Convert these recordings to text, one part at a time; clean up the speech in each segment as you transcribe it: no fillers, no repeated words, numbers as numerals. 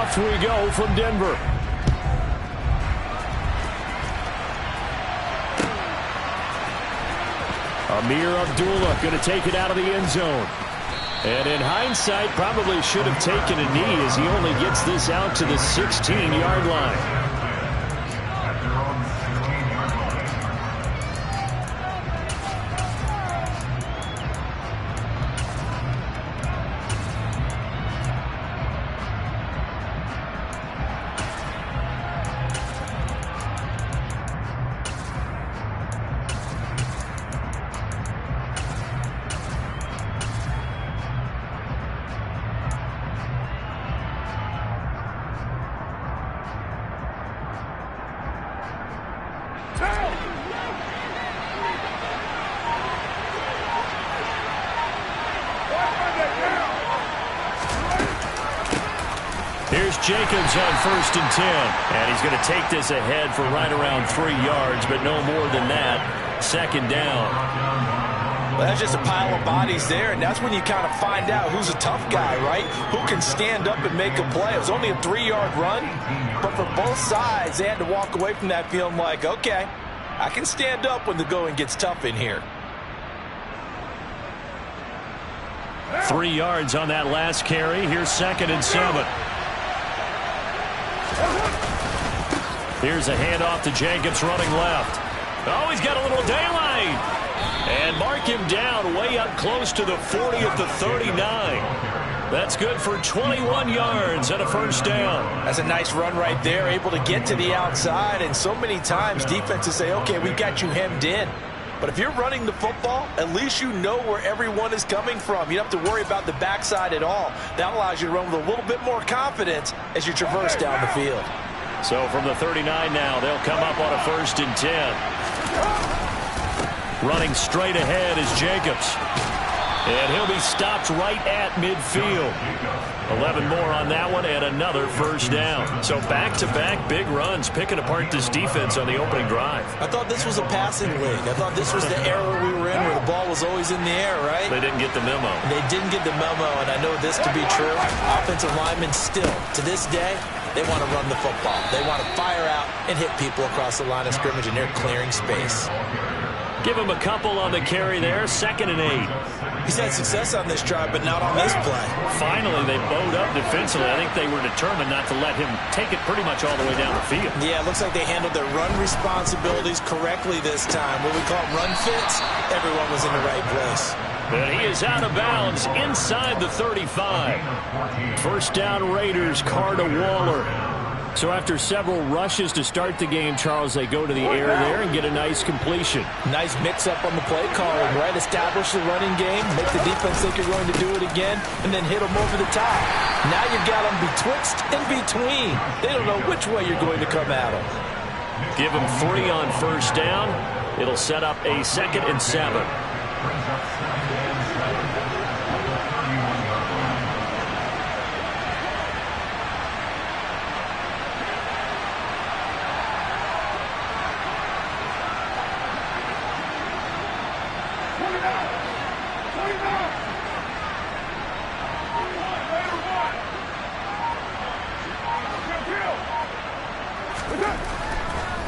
Off we go from Denver. Amir Abdullah going to take it out of the end zone. And in hindsight, probably should have taken a knee as he only gets this out to the 16-yard line. Here's Jacobs on 1st and 10. And he's going to take this ahead for right around 3 yards, but no more than that. 2nd down. Well, that's just a pile of bodies there, and that's when you kind of find out who's a tough guy, right? Who can stand up and make a play. It was only a 3-yard run, but for both sides, they had to walk away from that feeling like, okay, I can stand up when the going gets tough in here. 3 yards on that last carry. Here's 2nd and 7. Here's a handoff to Jacobs running left. Oh, he's got a little daylight. And mark him down way up close to the 40 at the 39. That's good for 21 yards and a 1st down. That's a nice run right there, able to get to the outside. And so many times defenses say, okay, we've got you hemmed in. But if you're running the football, at least you know where everyone is coming from. You don't have to worry about the backside at all. That allows you to run with a little bit more confidence as you traverse down the field. So from the 39 now, they'll come up on a 1st and 10. Running straight ahead is Jacobs. And he'll be stopped right at midfield. 11 more on that one and another 1st down. So back-to-back big runs, picking apart this defense on the opening drive. I thought this was a passing league. I thought this was the era we were in where the ball was always in the air, right? They didn't get the memo. They didn't get the memo, and I know this to be true. Offensive linemen still, to this day, they want to run the football. They want to fire out and hit people across the line of scrimmage, and they're clearing space. Give him a couple on the carry there. 2nd and 8. He's had success on this drive, but not on this play. Finally, they bowed up defensively. I think they were determined not to let him take it pretty much all the way down the field. Yeah, it looks like they handled their run responsibilities correctly this time. What we call run fits, everyone was in the right place. And he is out of bounds inside the 35. 1st down Raiders, Carr to Waller. So after several rushes to start the game, Charles, they go to the air there and get a nice completion. Nice mix-up on the play calling, right? Establish the running game, make the defense think you're going to do it again, and then hit them over the top. Now you've got them betwixt and between. They don't know which way you're going to come at them. Give them 3 on 1st down. It'll set up a 2nd and 7.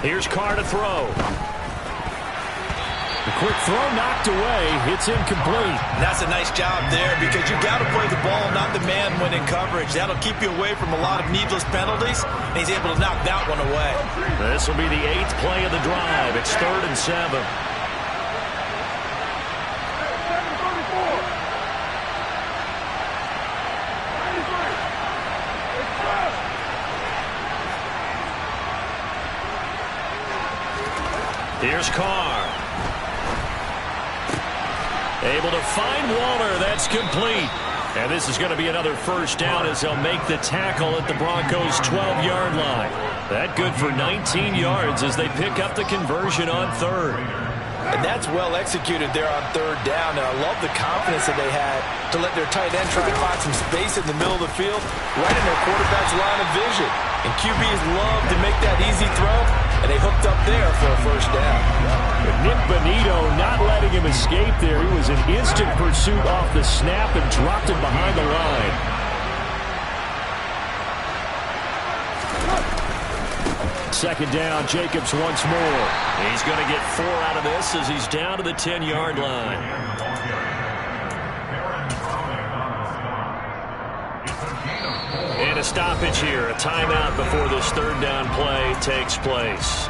Here's Carr to throw. The quick throw knocked away. It's incomplete. That's a nice job there because you got to play the ball, not the man when in coverage. That'll keep you away from a lot of needless penalties, and he's able to knock that one away. This will be the 8th play of the drive. It's 3rd and 7. Here's Carr. Able to find Waller. That's complete. And this is going to be another 1st down as they'll make the tackle at the Broncos' 12-yard line. That good for 19 yards as they pick up the conversion on 3rd. And that's well executed there on 3rd down. And I love the confidence that they had to let their tight end try to find some space in the middle of the field, right in their quarterback's line of vision. And QBs love to make that easy throw, and they hooked up there for a 1st down. But Nick Bonito not letting him escape there. He was in instant pursuit off the snap and dropped him behind the line. second down. Jacobs once more. He's going to get 4 out of this as he's down to the 10-yard line. And a stoppage here, a timeout before this third down play takes place.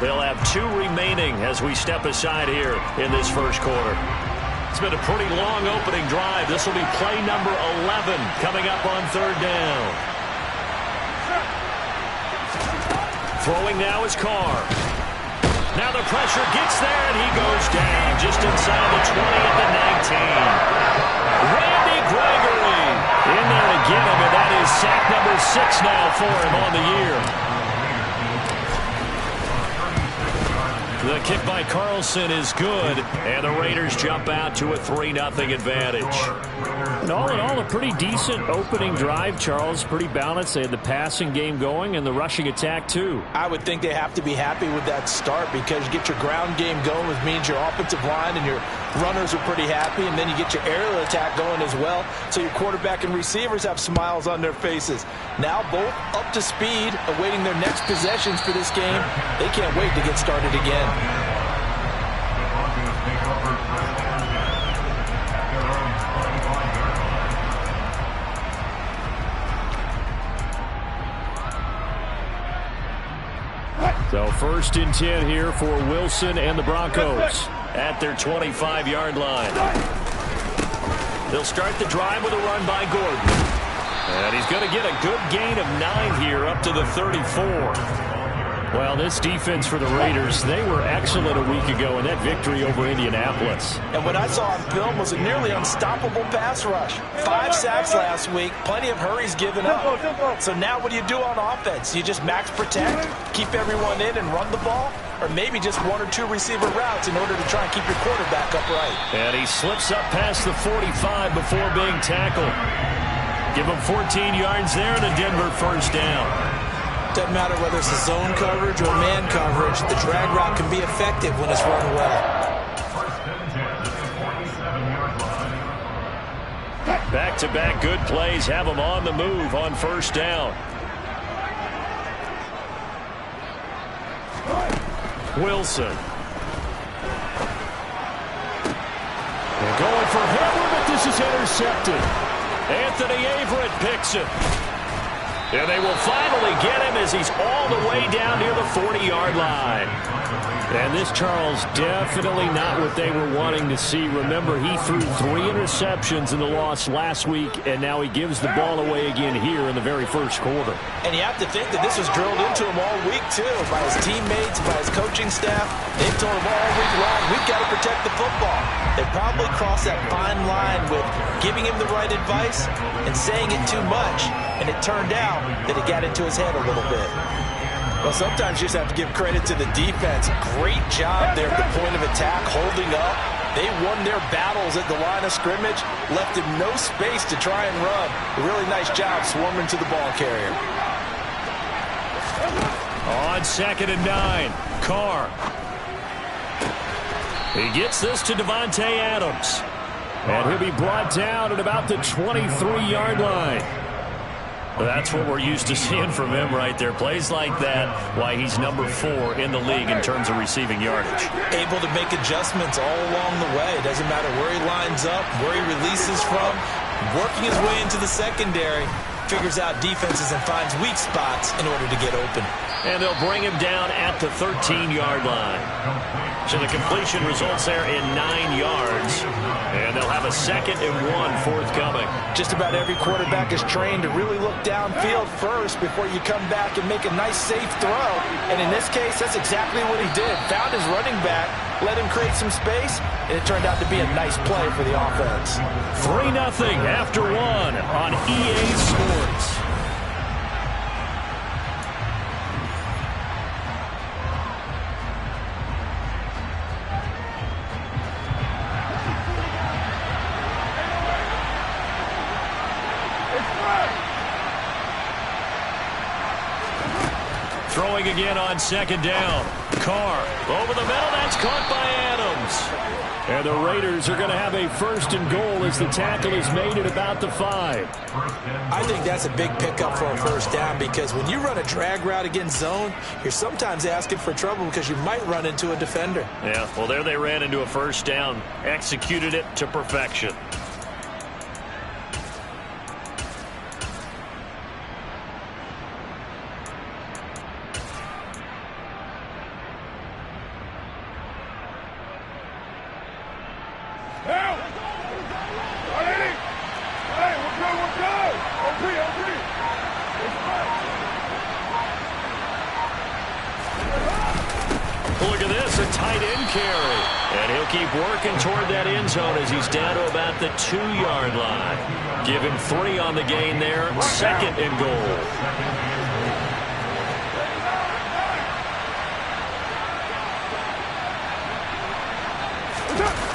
They'll have 2 remaining as we step aside here in this first quarter. It's been a pretty long opening drive. This will be play number 11 coming up on third down. Throwing now is Carr. Now the pressure gets there, and he goes down just inside the 20 at the 19. Randy Gregory in there to get him, and that is sack number 6 now for him on the year. The kick by Carlson is good, and the Raiders jump out to a 3-0 advantage. And all in all, a pretty decent opening drive, Charles. Pretty balanced. They had the passing game going and the rushing attack, too. I would think they have to be happy with that start because you get your ground game going, which means your offensive line and your runners are pretty happy, and then you get your aerial attack going as well, so your quarterback and receivers have smiles on their faces. Now both up to speed, awaiting their next possessions for this game. They can't wait to get started again. So 1st and 10 here for Wilson and the Broncos at their 25-yard line. They'll start the drive with a run by Gordon. And he's going to get a good gain of 9 here up to the 34. Well, this defense for the Raiders, they were excellent a week ago in that victory over Indianapolis. And what I saw on film was a nearly unstoppable pass rush. 5 sacks last week, plenty of hurries given up. So now what do you do on offense? You just max protect, keep everyone in and run the ball? Or maybe just 1 or 2 receiver routes in order to try and keep your quarterback upright. And he slips up past the 45 before being tackled. Give him 14 yards there and a Denver first down. Doesn't matter whether it's a zone coverage or man coverage, the drag route can be effective when it's run well. Back-to-back good plays have him on the move on first down. Wilson. They're going for Herbert, but this is intercepted. Anthony Averett picks it. And they will finally get him as he's all the way down near the 40-yard line. And this, Charles, definitely not what they were wanting to see. Remember, he threw 3 interceptions in the loss last week, and now he gives the ball away again here in the very first quarter. And you have to think that this was drilled into him all week, too, by his teammates, by his coaching staff. They've told him all week long, we've got to protect the football. They probably crossed that fine line with giving him the right advice and saying it too much. And it turned out that it got into his head a little bit. Well, sometimes you just have to give credit to the defense. Great job there at the point of attack, holding up. They won their battles at the line of scrimmage, left him no space to try and run. A really nice job swarming to the ball carrier. On 2nd and 9, Carr. He gets this to Davante Adams. And he'll be brought down at about the 23-yard line. That's what we're used to seeing from him right there. Plays like that, why he's number 4 in the league in terms of receiving yardage. Able to make adjustments all along the way. It doesn't matter where he lines up, where he releases from. Working his way into the secondary, figures out defenses and finds weak spots in order to get open. And they'll bring him down at the 13-yard line. So the completion results there in 9 yards. And they'll have a 2nd and 1 forthcoming. Just about every quarterback is trained to really look downfield first before you come back and make a nice, safe throw. And in this case, that's exactly what he did. Found his running back, let him create some space, and it turned out to be a nice play for the offense. 3-0 after 1 on EA Sports. Throwing again on 2nd down. Carr over the middle. That's caught by Adams. And the Raiders are going to have a 1st and goal as the tackle is made at about the 5. I think that's a big pickup for a 1st down because when you run a drag route against zone, you're sometimes asking for trouble because you might run into a defender. Yeah, well, there they ran into a 1st down, executed it to perfection. Look at this, a tight end carry. And he'll keep working toward that end zone as he's down to about the 2-yard line. Give him 3 on the gain there, 2nd and goal.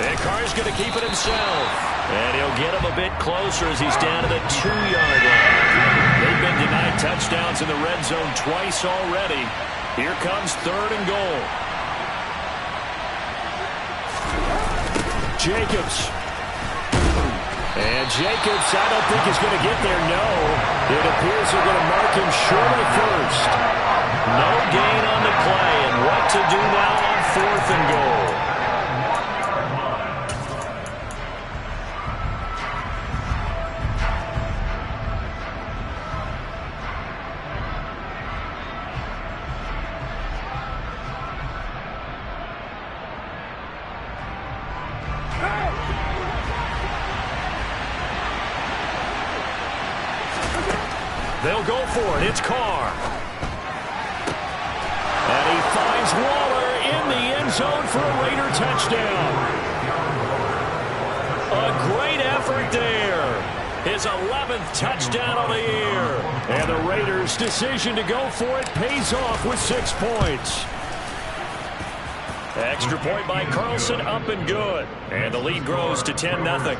And Carr's going to keep it himself. And he'll get him a bit closer as he's down to the 2-yard line. They've been denied touchdowns in the red zone twice already. Here comes 3rd and goal. Jacobs. And Jacobs, I don't think he's going to get there, no. It appears they're going to mark him short of 1st. No gain on the play, and what to do now on 4th and goal. They'll go for it. It's Carr. And he finds Waller in the end zone for a Raider touchdown. A great effort there. His 11th touchdown of the year. And the Raiders' decision to go for it pays off with 6 points. Extra point by Carlson, up and good. And the lead grows to 10-0.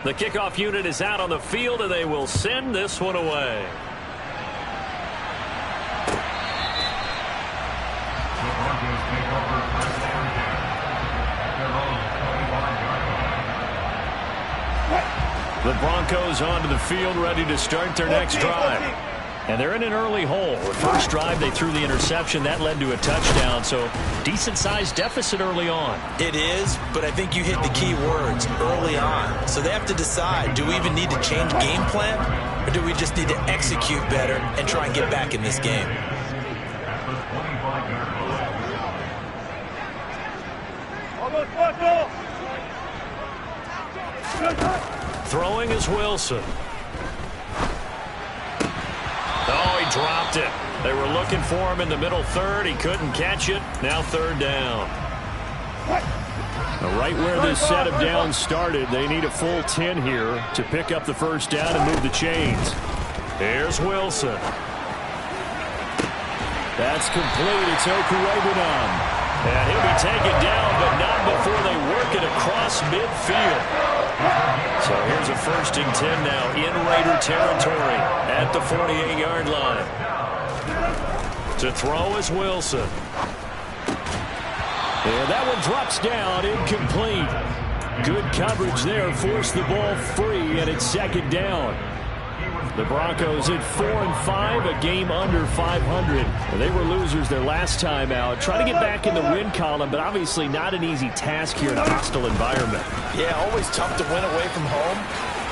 The kickoff unit is out on the field, and they will send this one away. The Broncos onto the field, ready to start their next drive. And they're in an early hole. The first drive, they threw the interception. That led to a touchdown, so decent-sized deficit early on. It is, but I think you hit the key words, early on. So they have to decide, do we even need to change game plan, or do we just need to execute better and try and get back in this game? Throwing is Wilson. Oh, he dropped it. They were looking for him in the middle third. He couldn't catch it. Now 3rd down. Right where this set of downs started, they need a full 10 here to pick up the 1st down and move the chains. Here's Wilson. That's complete. It's Okurebunom. And he'll be taken down, but not before they work it across midfield. So here's a 1st and 10 now in Raider territory at the 48-yard line. To throw is Wilson. And that one drops down, incomplete. Good coverage there, forced the ball free, and it's 2nd down. The Broncos at 4-5, a game under 500. They were losers their last time out. Trying to get back in the win column, but obviously not an easy task here in a hostile environment. Yeah, always tough to win away from home.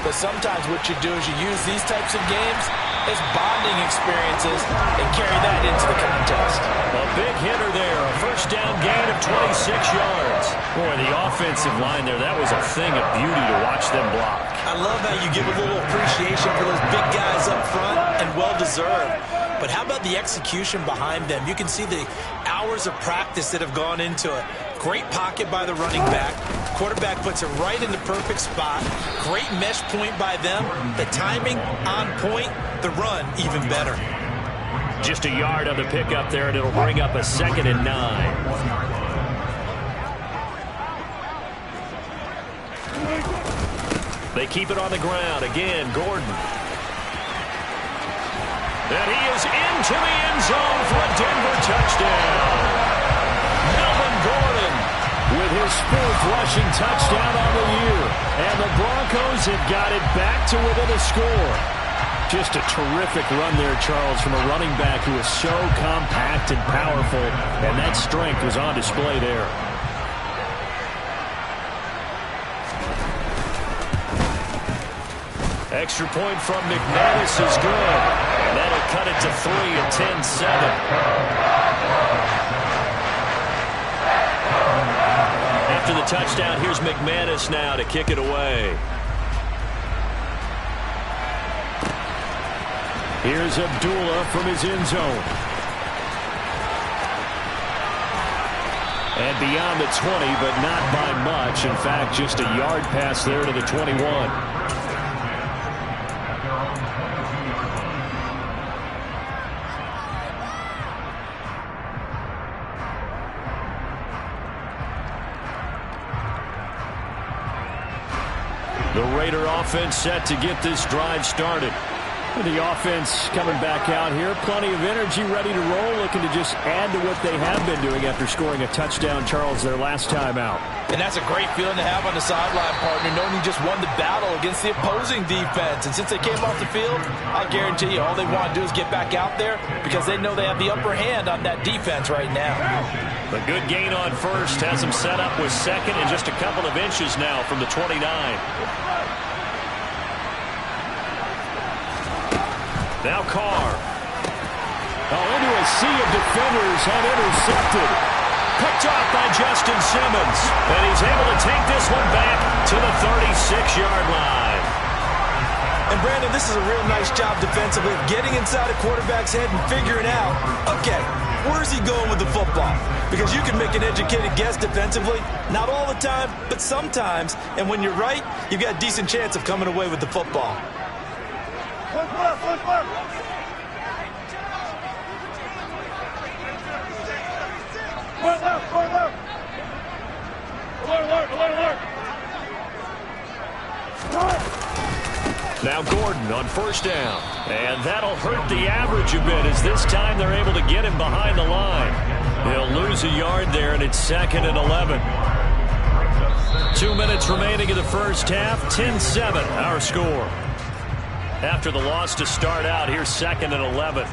But sometimes what you do is you use these types of games as bonding experiences and carry that into the contest. A big hitter there, a 1st down gain of 26 yards. Boy, the offensive line there, that was a thing of beauty to watch them block. I love how you give a little appreciation for those big guys up front, and well-deserved. But how about the execution behind them? You can see the hours of practice that have gone into it. Great pocket by the running back. Quarterback puts it right in the perfect spot. Great mesh point by them. The timing on point. The run even better. Just a yard on the pickup there, and it'll bring up a 2nd and 9. They keep it on the ground. Again, Gordon. And he is into the end zone for a Denver touchdown. his 4th rushing touchdown on the year. And the Broncos have got it back to within a score. Just a terrific run there, Charles, from a running back who is so compact and powerful, and that strength was on display there. Extra point from McManus is good. And that'll cut it to 3 at 10-7. After the touchdown, here's McManus now to kick it away. Here's Abdullah from his end zone. And beyond the 20, but not by much. In fact, just a yard pass there to the 21. The Raider offense set to get this drive started. The offense coming back out here. Plenty of energy, ready to roll, looking to just add to what they have been doing after scoring a touchdown, Charles, their last time out. And that's a great feeling to have on the sideline, partner, knowing you just won the battle against the opposing defense. And since they came off the field, I guarantee you all they want to do is get back out there because they know they have the upper hand on that defense right now. A good gain on first has them set up with second and just a couple of inches now from the 29. Now Carr. Into a sea of defenders and intercepted. Picked off by Justin Simmons. And he's able to take this one back to the 36-yard line. And Brandon, this is a real nice job defensively, getting inside a quarterback's head and figuring out, okay, where's he going with the football? Because you can make an educated guess defensively, not all the time, but sometimes. And when you're right, you've got a decent chance of coming away with the football. Now Gordon on first down. And that'll hurt the average a bit as this time they're able to get him behind the line. He'll lose a yard there, and it's 2nd and 11. 2 minutes remaining in the first half. 10-7 our score. After the loss to start out, here's 2nd and 11.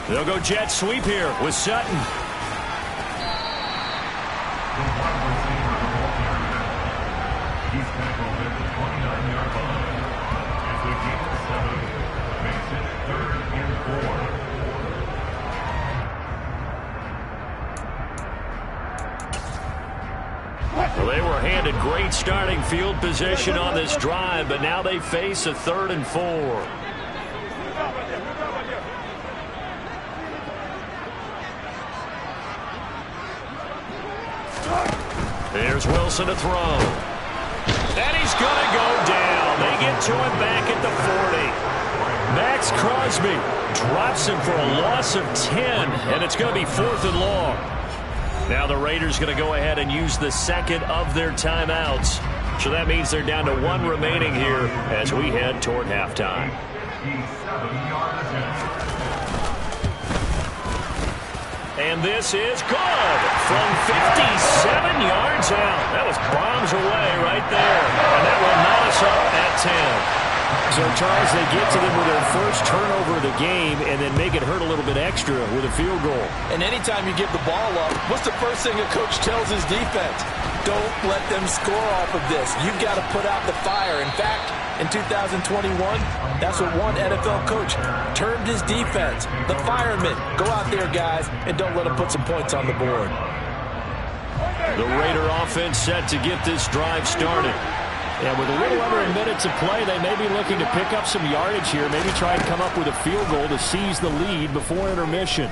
They'll go jet sweep here with Sutton. Well, they were handed great starting field position on this drive, but now they face a 3rd and 4. Here's Wilson to throw. And he's going to go down. They get to him back at the 40. Max Crosby drops him for a loss of 10, and it's going to be 4th and long. Now the Raiders going to go ahead and use the second of their timeouts. So that means they're down to 1 remaining here as we head toward halftime. And this is good from 57 yards out. That was bombs away right there. And that will knot us up at 10. So, Charles, they get to them with their first turnover of the game and then make it hurt a little bit extra with a field goal. And anytime you give the ball up, what's the first thing a coach tells his defense? Don't let them score off of this. You've got to put out the fire. In fact, in 2021, that's what one NFL coach termed his defense. The firemen. Go out there, guys, and don't let them put some points on the board. The Raider offense set to get this drive started. Yeah, with a little under a minute to play, they may be looking to pick up some yardage here, maybe try and come up with a field goal to seize the lead before intermission. And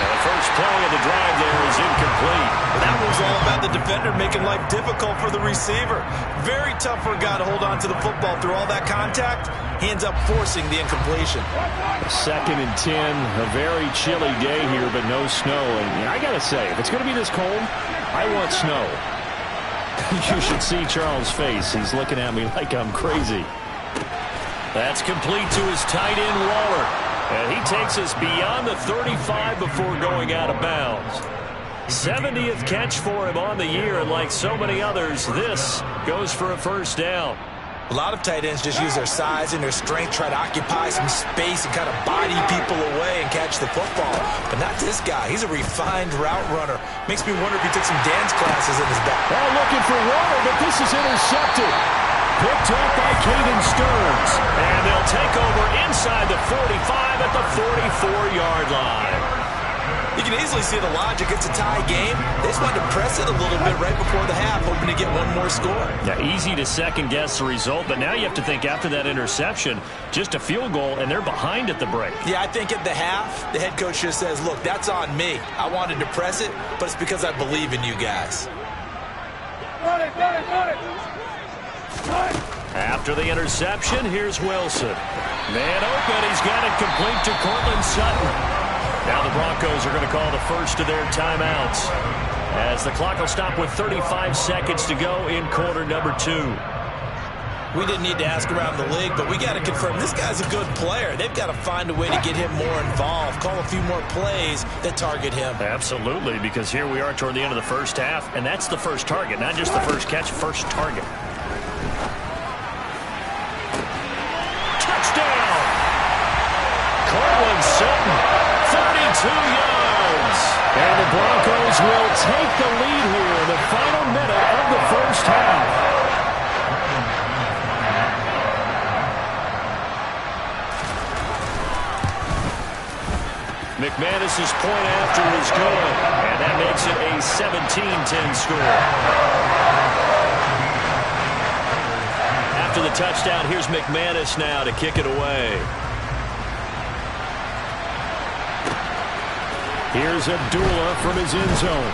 the first play of the drive there is incomplete. That was all about the defender making life difficult for the receiver. Very tough for a guy to hold on to the football through all that contact. He ends up forcing the incompletion. 2nd and 10, a very chilly day here, but no snow. And I got to say, if it's going to be this cold, I want snow. You should see Charles' face. He's looking at me like I'm crazy. That's complete to his tight end, Waller. And he takes us beyond the 35 before going out of bounds. 70th catch for him on the year, and like so many others, this goes for a first down. A lot of tight ends just use their size and their strength, try to occupy some space and kind of body people away and catch the football. But not this guy. He's a refined route runner. Makes me wonder if he took some dance classes in his back. Ball looking for Waller, but this is intercepted. Picked up by Caden Stearns. And they'll take over inside the 45 at the 44-yard line. You can easily see the logic. It's a tie game. They just wanted to press it a little bit right before the half, hoping to get one more score. Yeah, easy to second-guess the result, but now you have to think after that interception, just a field goal, and they're behind at the break. Yeah, I think at the half, the head coach just says, look, that's on me. I wanted to press it, but it's because I believe in you guys. After the interception, here's Wilson. Man open, he's got it complete to Cortland Sutton. Now the Broncos are going to call the first of their timeouts as the clock will stop with 35 seconds to go in quarter number 2. We didn't need to ask around the league, but we got to confirm this guy's a good player. They've got to find a way to get him more involved, call a few more plays that target him. Absolutely, because here we are toward the end of the first half, and that's the first target, not just the first catch, first target. Touchdown! Cortland Sutton. 32 yards. And the Broncos will take the lead here in the final minute of the first half. McManus's point after is good, and that makes it a 17-10 score. After the touchdown, here's McManus now to kick it away. Here's Abdullah from his end zone.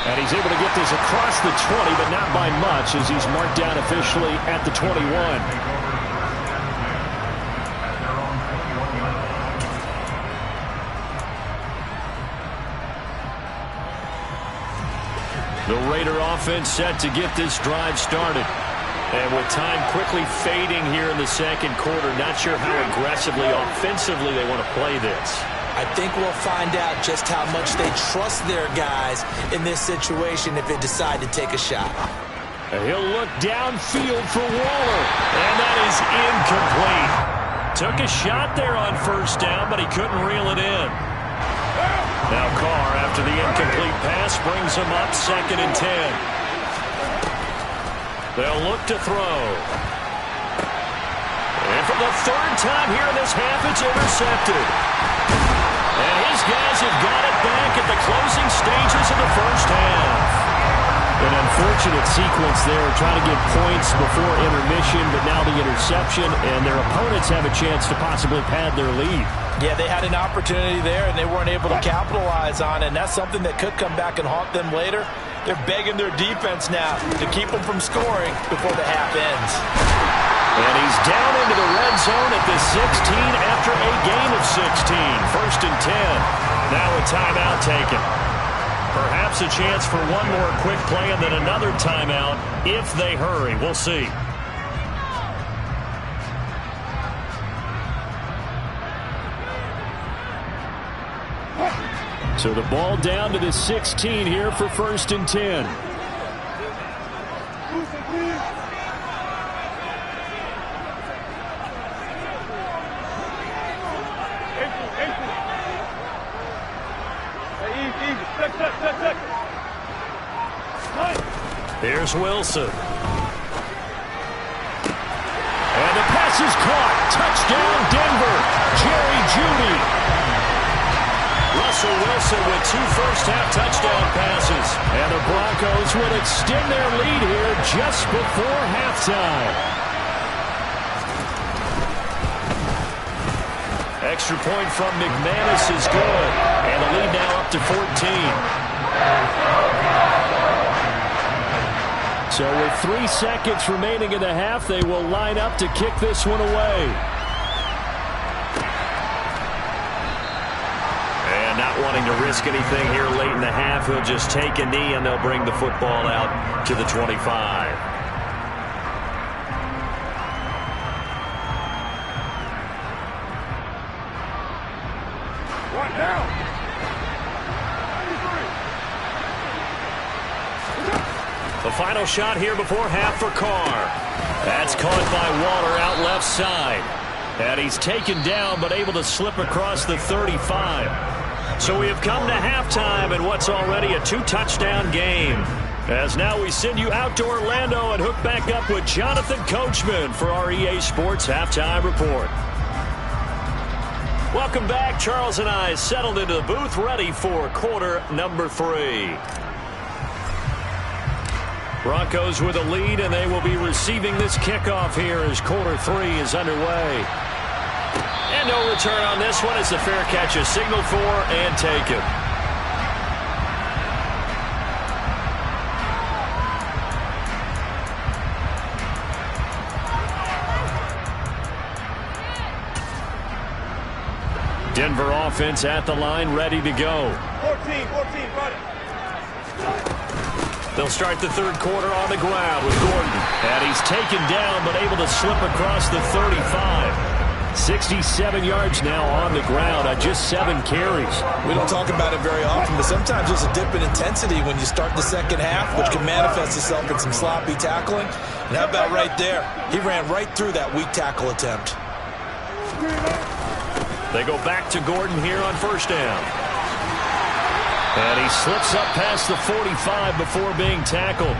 And he's able to get this across the 20, but not by much as he's marked down officially at the 21. The Raider offense set to get this drive started. And with time quickly fading here in the second quarter, not sure how aggressively, offensively they want to play this. I think we'll find out just how much they trust their guys in this situation if they decide to take a shot. And he'll look downfield for Waller. And that is incomplete. Took a shot there on first down, but he couldn't reel it in. Now Carr, after the incomplete pass, brings him up 2nd and 10. They'll look to throw. And for the 3rd time here in this half, it's intercepted. And his guys have got it back at the closing stages of the first half. An unfortunate sequence there, trying to get points before intermission, but now the interception, and their opponents have a chance to possibly pad their lead. Yeah, they had an opportunity there, and they weren't able to capitalize on it, and that's something that could come back and haunt them later. They're begging their defense now to keep them from scoring before the half ends. And he's down into the red zone at the 16 after a gain of 16. 1st and 10. Now a timeout taken. Perhaps a chance for one more quick play and then another timeout if they hurry. We'll see. So the ball down to the 16 here for 1st and 10. Here's Wilson. And the pass is caught. Touchdown, Denver. Jerry Jeudy. Russell Wilson with 2 first-half touchdown passes. And the Broncos will extend their lead here just before halftime. Extra point from McManus is good. And the lead now up to 14. So with 3 seconds remaining in the half, they will line up to kick this one away. And not wanting to risk anything here late in the half, he'll just take a knee and they'll bring the football out to the 25. The final shot here before half for Carr. That's caught by Waller out left side. And he's taken down but able to slip across the 35. So we have come to halftime in what's already a 2-touchdown game. As now we send you out to Orlando and hook back up with Jonathan Coachman for our EA Sports Halftime Report. Welcome back. Charles and I settled into the booth ready for quarter number 3. Broncos with a lead, and they will be receiving this kickoff here as quarter 3 is underway. And no return on this one. It's a fair catch, a signal for and taken. Denver offense at the line, ready to go. 14, run it. They'll start the third quarter on the ground with Gordon. And he's taken down but able to slip across the 35. 67 yards now on the ground on just 7 carries. We don't talk about it very often, but sometimes there's a dip in intensity when you start the second half, which can manifest itself in some sloppy tackling. And how about right there? He ran right through that weak tackle attempt. They go back to Gordon here on first down. And he slips up past the 45 before being tackled.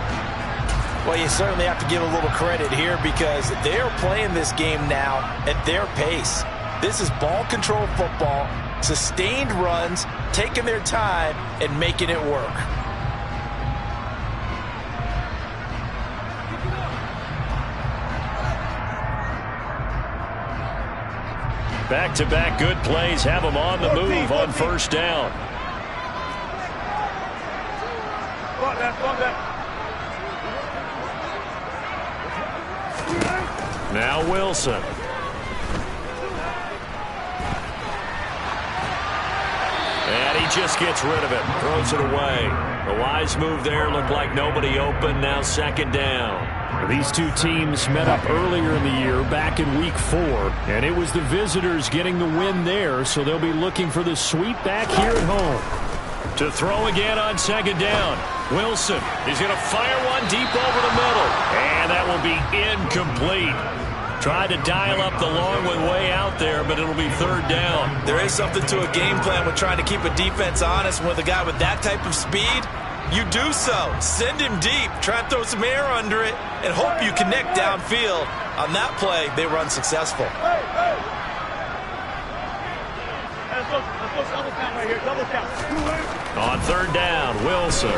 Well, you certainly have to give a little credit here because they're playing this game now at their pace. This is ball control football, sustained runs, taking their time and making it work. Back-to-back good plays have them on the move on first down. Now Wilson. And he just gets rid of it. Throws it away. A wise move there. Looked like nobody open. Now second down. These two teams met up earlier in the year, back in week 4, and it was the visitors getting the win there, so they'll be looking for the sweep back here at home. To throw again on second down. Wilson is going to fire one deep over the middle. And that will be incomplete. Tried to dial up the long one way out there, but it'll be third down. There is something to a game plan with trying to keep a defense honest. With a guy with that type of speed, you do so. Send him deep. Try and throw some air under it and hope you connect downfield. On that play, they were unsuccessful. Let's go double count right here. Double count. On third down, Wilson.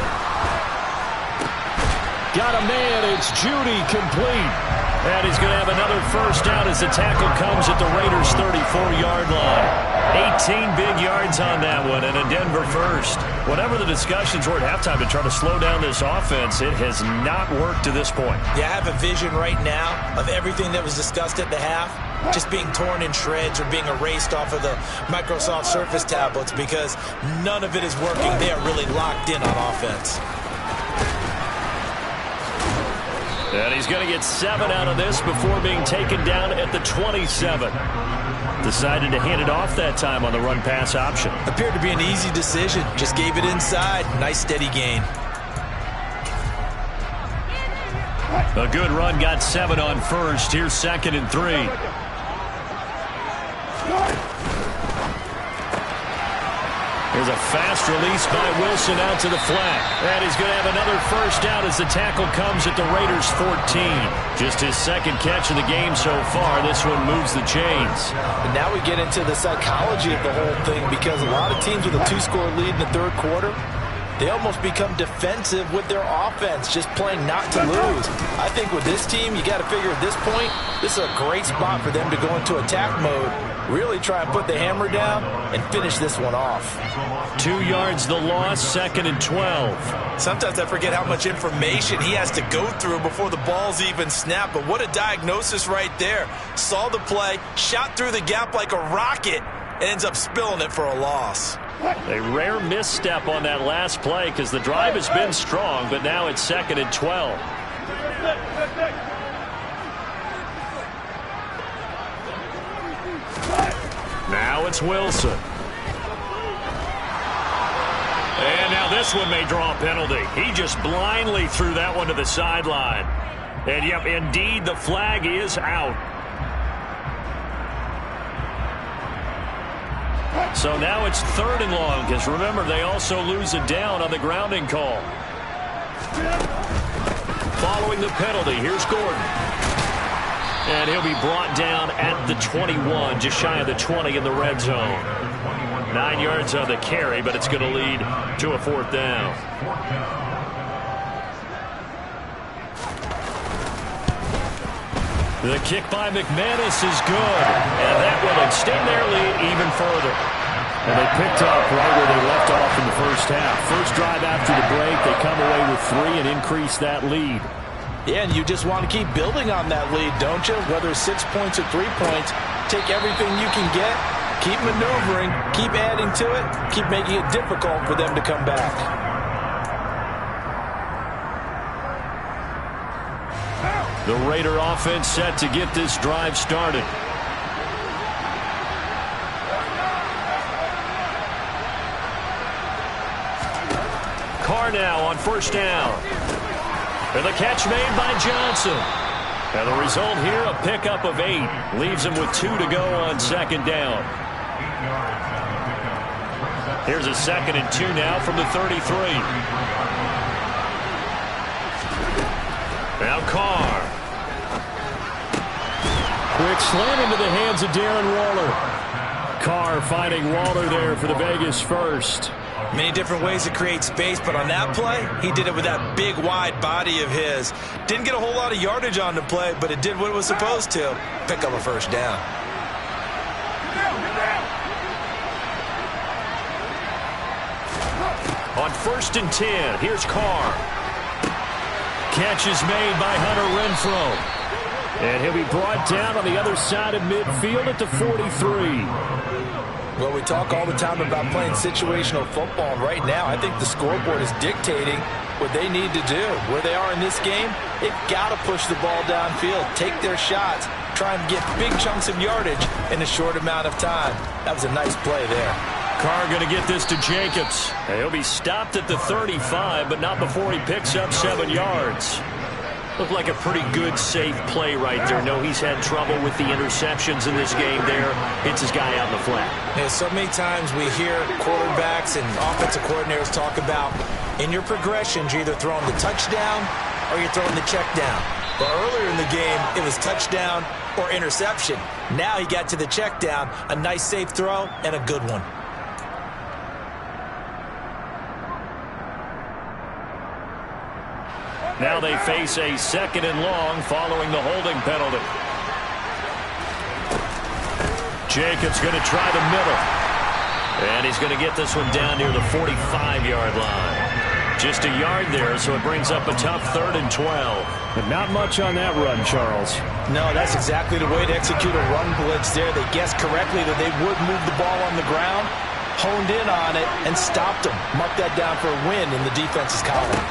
Got a man. It's Judy, complete. And he's going to have another first down as the tackle comes at the Raiders' 34-yard line. 18 big yards on that one, and a Denver first. Whatever the discussions were at halftime to try to slow down this offense, it has not worked to this point. Yeah, I have a vision right now of everything that was discussed at the half just being torn in shreds or being erased off of the Microsoft Surface tablets because none of it is working. They are really locked in on offense. And he's going to get 7 out of this before being taken down at the 27. Decided to hand it off that time on the run-pass option. Appeared to be an easy decision. Just gave it inside. Nice steady gain. A good run, got 7 on first. Here's second and 3. Here's a fast release by Wilson out to the flat. And he's going to have another first down as the tackle comes at the Raiders' 14. Just his second catch of the game so far. This one moves the chains. And now we get into the psychology of the whole thing because a lot of teams with a 2-score lead in the third quarter, they almost become defensive with their offense, just playing not to lose. I think with this team, you got to figure at this point, this is a great spot for them to go into attack mode, really try and put the hammer down and finish this one off. 2 yards the loss, second and 12. Sometimes I forget how much information he has to go through before the ball's even snapped, but what a diagnosis right there. Saw the play, shot through the gap like a rocket, and ends up spilling it for a loss. A rare misstep on that last play because the drive has been strong, but now it's second and 12. Now it's Wilson. And now this one may draw a penalty. He just blindly threw that one to the sideline. And, yep, indeed, the flag is out. So now it's 3rd and long, because remember, they also lose a down on the grounding call. Following the penalty, here's Gordon. And he'll be brought down at the 21, just shy of the 20 in the red zone. 9 yards on the carry, but it's going to lead to a 4th down. The kick by McManus is good. And that will extend their lead even further. And they picked up right where they left off in the first half. First drive after the break, they come away with 3 and increase that lead. Yeah, and you just want to keep building on that lead, don't you? Whether it's 6 points or 3 points, take everything you can get, keep maneuvering, keep adding to it, keep making it difficult for them to come back. The Raider offense set to get this drive started. Carr now on 1st down. And the catch made by Johnson. And the result here, a pickup of 8. Leaves him with 2 to go on 2nd down. Here's a 2nd and 2 now from the 33. Now Carr. Quick slam into the hands of Darren Waller. Carr finding Waller there for the Vegas first. Many different ways to create space, but on that play, he did it with that big, wide body of his. Didn't get a whole lot of yardage on the play, but it did what it was supposed to. Pick up a 1st down. On 1st and 10, here's Carr. Catch is made by Hunter Renfrow. And he'll be brought down on the other side of midfield at the 43. Well, we talk all the time about playing situational football, and right now I think the scoreboard is dictating what they need to do. Where they are in this game, they've got to push the ball downfield, take their shots, try and get big chunks of yardage in a short amount of time. That was a nice play there. Carr going to get this to Jacobs. And he'll be stopped at the 35, but not before he picks up 7 yards. Looked like a pretty good, safe play right there. No, he's had trouble with the interceptions in this game there. Hits his guy out in the flat. Yeah, so many times we hear quarterbacks and offensive coordinators talk about in your progressions, you're either throwing the touchdown or you're throwing the check down. But earlier in the game, it was touchdown or interception. Now he got to the check down, a nice safe throw and a good one. Now they face a 2nd and long following the holding penalty. Jacobs going to try the middle. And he's going to get this one down near the 45-yard line. Just a yard there, so it brings up a tough 3rd and 12. But not much on that run, Charles. No, that's exactly the way to execute a run blitz there. They guessed correctly that they would move the ball on the ground, honed in on it, and stopped them. Mark that down for a win in the defense's column.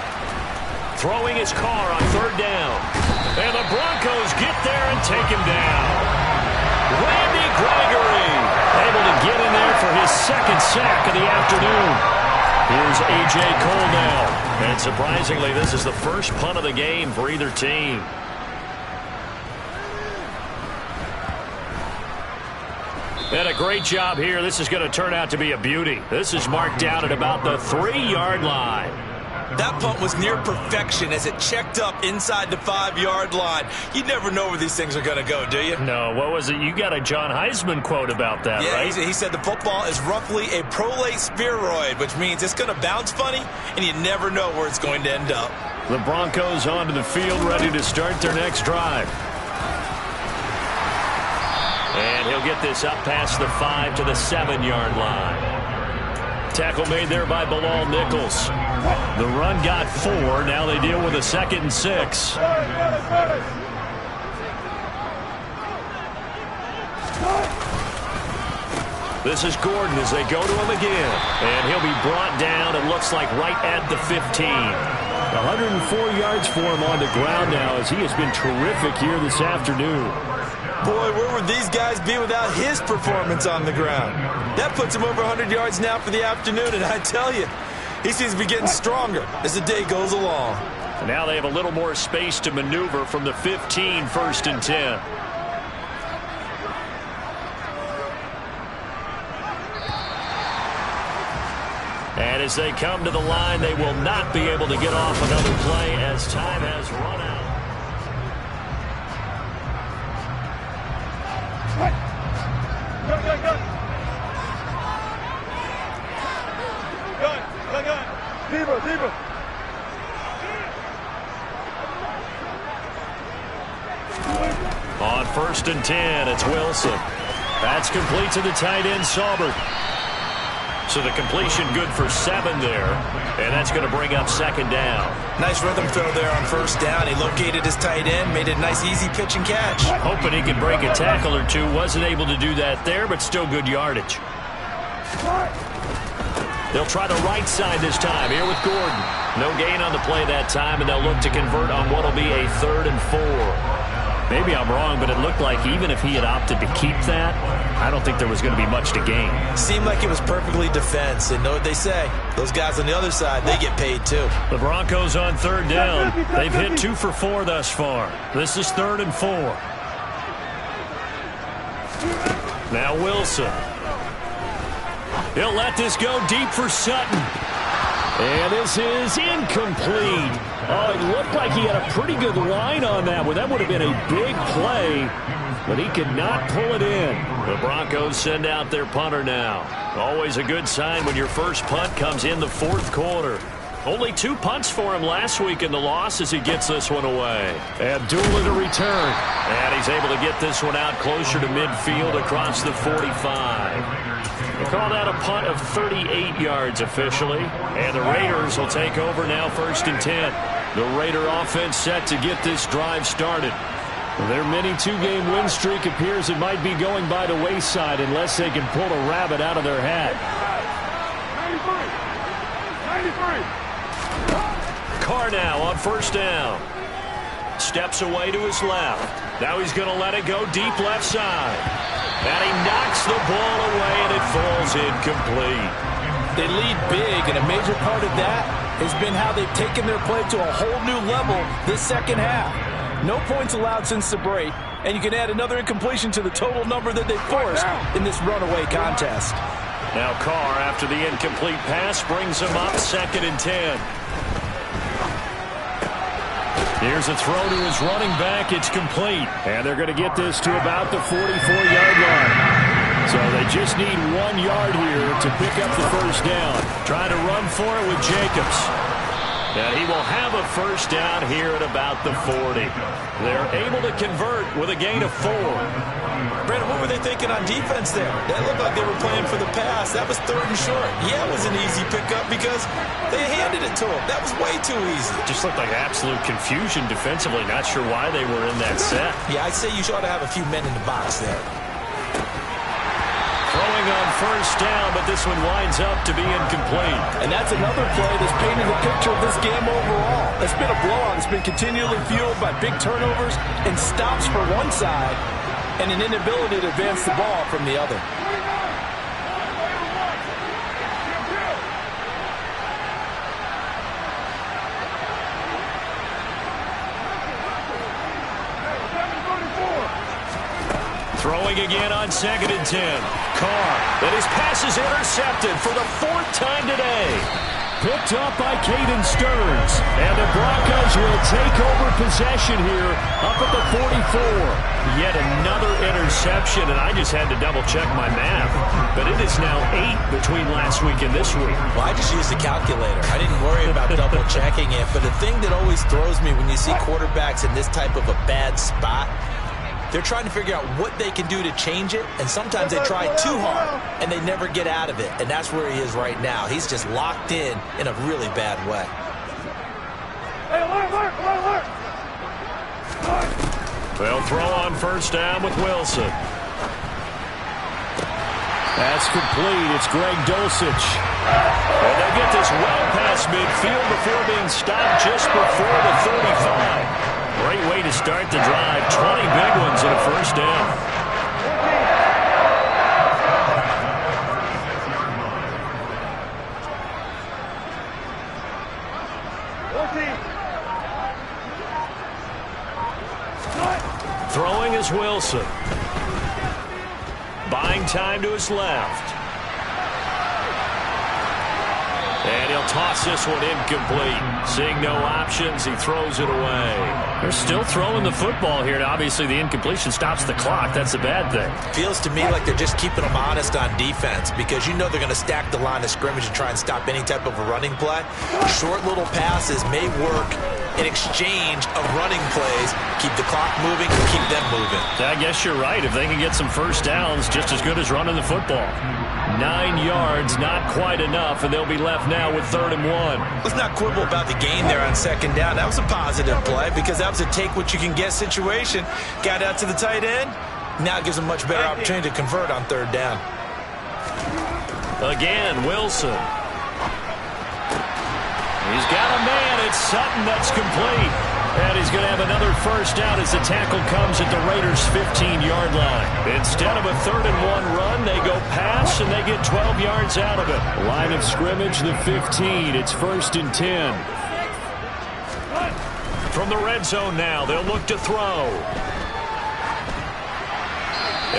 Throwing his Carr on 3rd down. And the Broncos get there and take him down. Randy Gregory able to get in there for his 2nd sack of the afternoon. Here's A.J. Cole now. And surprisingly, this is the first punt of the game for either team. And a great job here. This is going to turn out to be a beauty. This is marked down at about the 3-yard line. That punt was near perfection as it checked up inside the 5-yard line. You never know where these things are going to go, do you? No, what was it? You got a John Heisman quote about that, right? Yeah, he said the football is roughly a prolate spheroid, which means it's going to bounce funny, and you never know where it's going to end up. The Broncos onto the field, ready to start their next drive. And he'll get this up past the 5 to the 7-yard line. Tackle made there by Bilal Nichols. The run got 4. Now they deal with a 2nd and 6. This is Gordon as they go to him again. And he'll be brought down, it looks like, right at the 15. 104 yards for him on the ground now as he has been terrific here this afternoon. Boy, where would these guys be without his performance on the ground? That puts him over 100 yards now for the afternoon, and I tell you, He seems to be getting stronger as the day goes along. And now they have a little more space to maneuver from the 15, 1st and 10. And as they come to the line, they will not be able to get off another play as time has run out. Zebra. On 1st and 10, it's Wilson. That's complete to the tight end, Saubert. So the completion good for 7 there, and that's going to bring up 2nd down. Nice rhythm throw there on 1st down. He located his tight end, made it a nice easy pitch and catch. Hoping he could break a tackle or two. Wasn't able to do that there, but still good yardage. They'll try the right side this time here with Gordon. No gain on the play that time, and they'll look to convert on what will be a 3rd and 4. Maybe I'm wrong, but it looked like even if he had opted to keep that, I don't think there was going to be much to gain. Seemed like it was perfectly defense, and know what they say. Those guys on the other side, they get paid too. The Broncos on 3rd down. They've hit 2 for 4 thus far. This is 3rd and 4. Now Wilson. He'll let this go deep for Sutton. And this is incomplete. Oh, it looked like he had a pretty good line on that one. That would have been a big play, but he could not pull it in. The Broncos send out their punter now. Always a good sign when your first punt comes in the 4th quarter. Only 2 punts for him last week in the loss as he gets this one away. Abdullah to return. And he's able to get this one out closer to midfield across the 45. They call that a punt of 38 yards officially. And the Raiders will take over now 1st and 10. The Raider offense set to get this drive started. Their mini 2-game win streak appears it might be going by the wayside unless they can pull a rabbit out of their hat. 93. Carr now on 1st down. Steps away to his left. Now he's going to let it go deep left side. And he knocks the ball away, and it falls incomplete. They lead big, and a major part of that has been how they've taken their play to a whole new level this second half. No points allowed since the break, and you can add another incompletion to the total number that they forced in this runaway contest. Now Carr, after the incomplete pass, brings him up 2nd and 10. Here's a throw to his running back. It's complete. And they're going to get this to about the 44-yard line. So they just need 1 yard here to pick up the 1st down. Trying to run for it with Jacobs. And he will have a 1st down here at about the 40. They're able to convert with a gain of 4. Brandon, what were they thinking on defense there? That looked like they were playing for the pass. That was 3rd and short. Yeah, it was an easy pickup because they handed it to him. That was way too easy. Just looked like absolute confusion defensively. Not sure why they were in that set. Yeah, I'd say you ought to have a few men in the box there. Throwing on 1st down, but this one winds up to be incomplete. And that's another play that's painted the picture of this game overall. It's been a blowout. It's been continually fueled by big turnovers and stops for one side and an inability to advance the ball from the other. Throwing again on 2nd and 10. Carr, and his pass is intercepted for the 4th time today. Picked up by Caden Stearns. And the Broncos will take over possession here up at the 44. Yet another interception, and I just had to double-check my math. But it is now 8 between last week and this week. Well, I just used the calculator. I didn't worry about double-checking it. But the thing that always throws me when you see quarterbacks in this type of a bad spot, they're trying to figure out what they can do to change it, and sometimes they try too hard, and they never get out of it. And that's where he is right now. He's just locked in a really bad way. Hey, alert! They'll throw on 1st down with Wilson. That's complete. It's Greg Dulcich. And they get this well past midfield before being stopped just before the 35. Great way to start the drive. 20 big ones and a 1st down. goes Wilson. Buying time to his left. And he'll toss this one incomplete. Seeing no options, he throws it away. They're still throwing the football here, and obviously the incompletion stops the clock. That's a bad thing. Feels to me like they're just keeping them honest on defense because you know they're going to stack the line of scrimmage and try and stop any type of a running play. Short little passes may work in exchange of running plays. Keep the clock moving, keep them moving. I guess you're right. If they can get some first downs, just as good as running the football. 9 yards, not quite enough, and they'll be left now with 3rd and 1. Let's not quibble about the gain there on 2nd down. That was a positive play because that was a take-what-you-can-get situation. Got out to the tight end. Now it gives them much better opportunity to convert on 3rd down. Again, Wilson. He's got a man. It's Sutton that's complete. And he's going to have another first down as the tackle comes at the Raiders' 15-yard line. Instead of a 3rd and 1 run, they go pass, and they get 12 yards out of it. Line of scrimmage, the 15. It's 1st and 10. From the red zone now, they'll look to throw.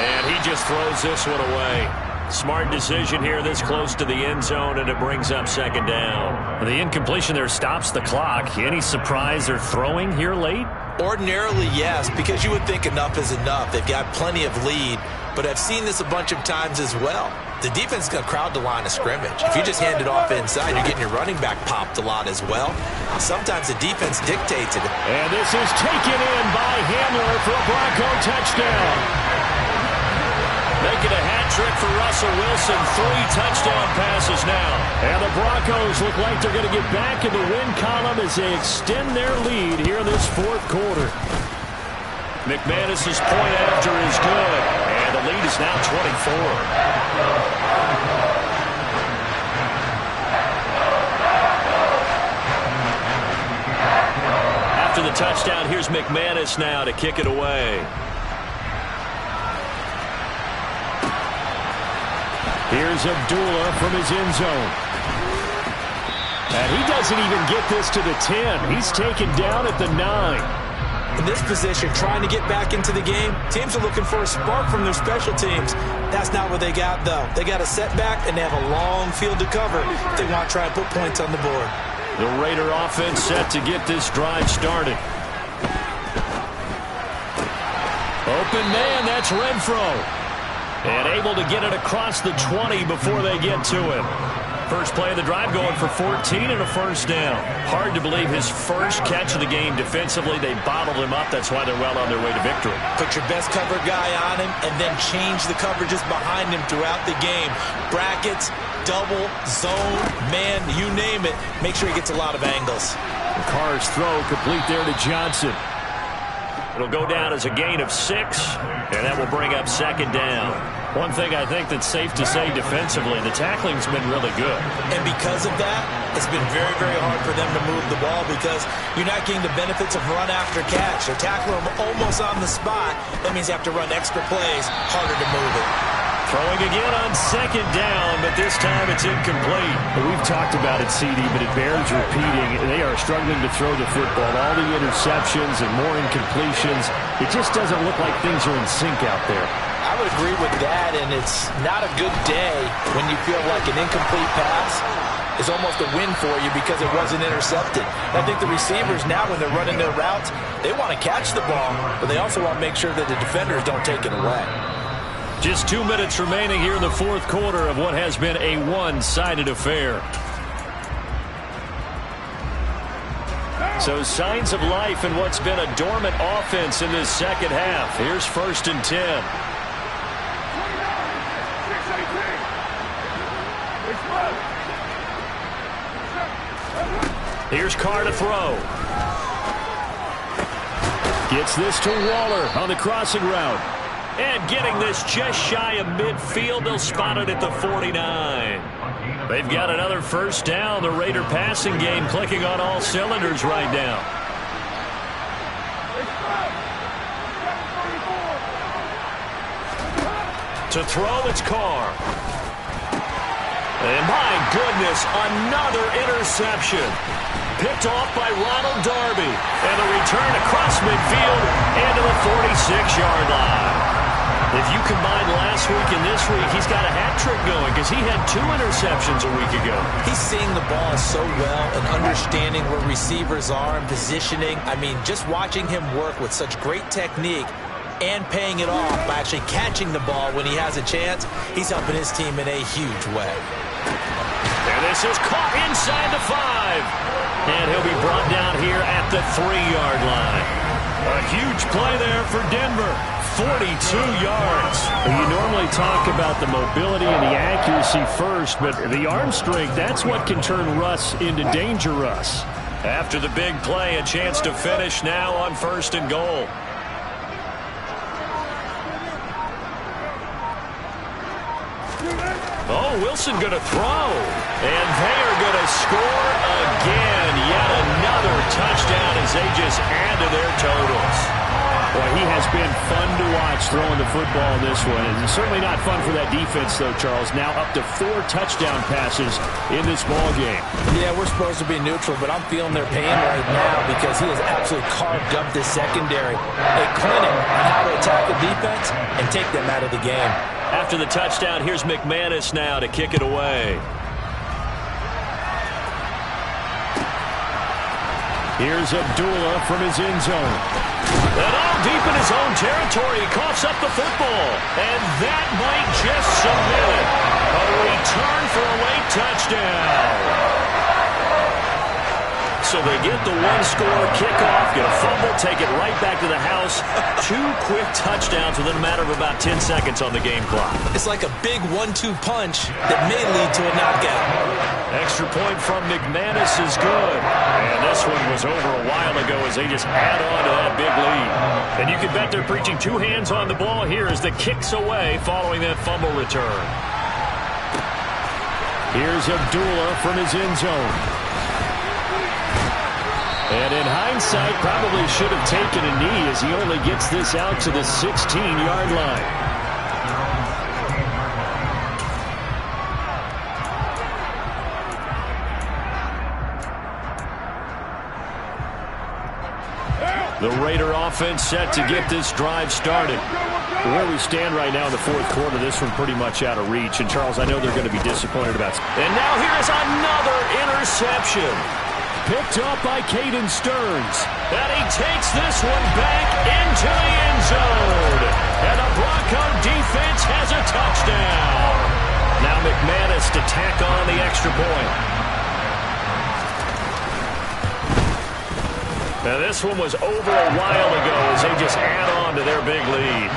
And he just throws this one away. Smart decision here this close to the end zone, and it brings up 2nd down. The incompletion there stops the clock. Any surprise they're throwing here late? Ordinarily, yes, because you would think enough is enough. They've got plenty of lead, but I've seen this a bunch of times as well. The defense is going to crowd the line of scrimmage. If you just hand it off inside, you're getting your running back popped a lot as well. Sometimes the defense dictates it. And this is taken in by Hamler for a Bronco touchdown. Making a hat trick for Russell Wilson. 3 touchdown passes now. And the Broncos look like they're going to get back in the win column as they extend their lead here in this 4th quarter. McManus's point after is good. And the lead is now 24. After the touchdown, here's McManus now to kick it away. Here's Abdullah from his end zone. And he doesn't even get this to the 10. He's taken down at the 9. In this position, trying to get back into the game, teams are looking for a spark from their special teams. That's not what they got, though. They got a setback, and they have a long field to cover if they want to try and put points on the board. The Raider offense set to get this drive started. Open man, that's Renfro. And able to get it across the 20 before they get to him. First play of the drive going for 14 and a first down. Hard to believe his first catch of the game defensively. They bottled him up. That's why they're well on their way to victory. Put your best cover guy on him and then change the coverages behind him throughout the game. Brackets, double, zone, man, you name it. Make sure he gets a lot of angles. Carr's throw complete there to Johnson. It'll go down as a gain of 6, and that will bring up 2nd down. One thing I think that's safe to say defensively, the tackling's been really good. And because of that, it's been very, very hard for them to move the ball because you're not getting the benefits of run after catch. They're tackling them almost on the spot. That means you have to run extra plays, harder to move it. Throwing again on 2nd down, but this time it's incomplete. We've talked about it, CD, but it bears repeating. They are struggling to throw the football. All the interceptions and more incompletions. It just doesn't look like things are in sync out there. I would agree with that, and it's not a good day when you feel like an incomplete pass is almost a win for you because it wasn't intercepted. I think the receivers now, when they're running their routes, they want to catch the ball, but they also want to make sure that the defenders don't take it away. Just 2 minutes remaining here in the 4th quarter of what has been a one-sided affair. So signs of life in what's been a dormant offense in this 2nd half. Here's 1st and 10. Here's Carr to throw. Gets this to Waller on the crossing route. And getting this just shy of midfield. They'll spot it at the 49. They've got another first down. The Raider passing game clicking on all cylinders right now. To throw, it's Carr. And my goodness, another interception. picked off by Ronald Darby. And the return across midfield and to the 46-yard line. If you combine last week and this week, he's got a hat trick going because he had 2 interceptions a week ago. He's seeing the ball so well and understanding where receivers are and positioning. I mean, just watching him work with such great technique and paying it off by actually catching the ball when he has a chance, he's helping his team in a huge way. And this is caught inside the 5. And he'll be brought down here at the 3-yard line. A huge play there for Denver. 42 yards. You normally talk about the mobility and the accuracy first, but the arm strength, that's what can turn Russ into Danger Russ. After the big play, a chance to finish now on 1st and goal. Oh, Wilson going to throw. And they are going to score again. Yet another touchdown as they just add to their totals. Boy, he has been fun to watch throwing the football in this one. It's certainly not fun for that defense, though, Charles. Now up to 4 touchdown passes in this ball game. Yeah, we're supposed to be neutral, but I'm feeling their pain right now because he has absolutely carved up this secondary. A clinic on how to attack the defense and take them out of the game. After the touchdown, here's McManus now to kick it away. Here's Abdullah from his end zone. And all deep in his own territory, he coughs up the football. And that might just submit it. A return for a late touchdown. So they get the 1-score kickoff, get a fumble, take it right back to the house. 2 quick touchdowns within a matter of about 10 seconds on the game clock. It's like a big 1-2 punch that may lead to a knockout. Extra point from McManus is good. And this one was over a while ago as they just add on to that big lead. And you can bet they're preaching 2 hands on the ball here as the kick's away following that fumble return. Here's Abdullah from his end zone. And in hindsight, probably should have taken a knee as he only gets this out to the 16-yard line. The Raider offense set to get this drive started. Where we stand right now in the 4th quarter, this one pretty much out of reach. And, Charles, I know they're going to be disappointed about it. And now here's another interception. Picked up by Caden Stearns. And he takes this one back into the end zone. And the Bronco defense has a touchdown. Now McManus to tack on the extra point. Now this one was over a while ago as they just add on to their big lead.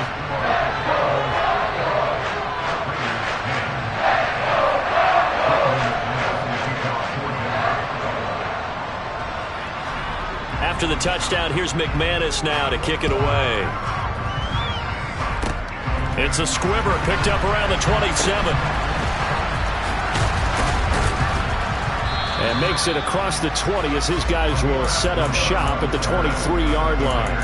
After the touchdown, here's McManus now to kick it away. It's a squibber picked up around the 27. And makes it across the 20 as his guys will set up shop at the 23-yard line.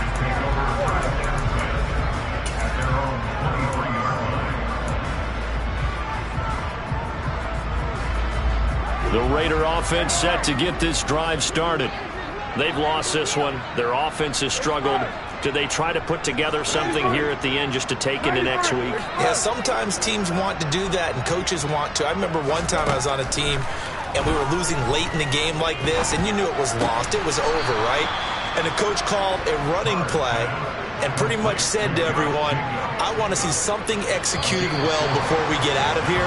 The Raider offense set to get this drive started. They've lost this one. Their offense has struggled. Do they try to put together something here at the end just to take into next week? Yeah, sometimes teams want to do that and coaches want to. I remember one time I was on a team and we were losing late in the game like this, and you knew it was lost. It was over, right? And the coach called a running play and pretty much said to everyone, I want to see something executed well before we get out of here.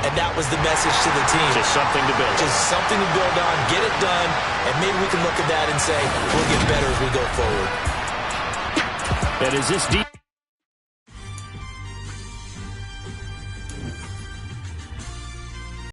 And that was the message to the team. Just something to build. Just something to build on, get it done, and maybe we can look at that and say, we'll get better as we go forward. And is this deep?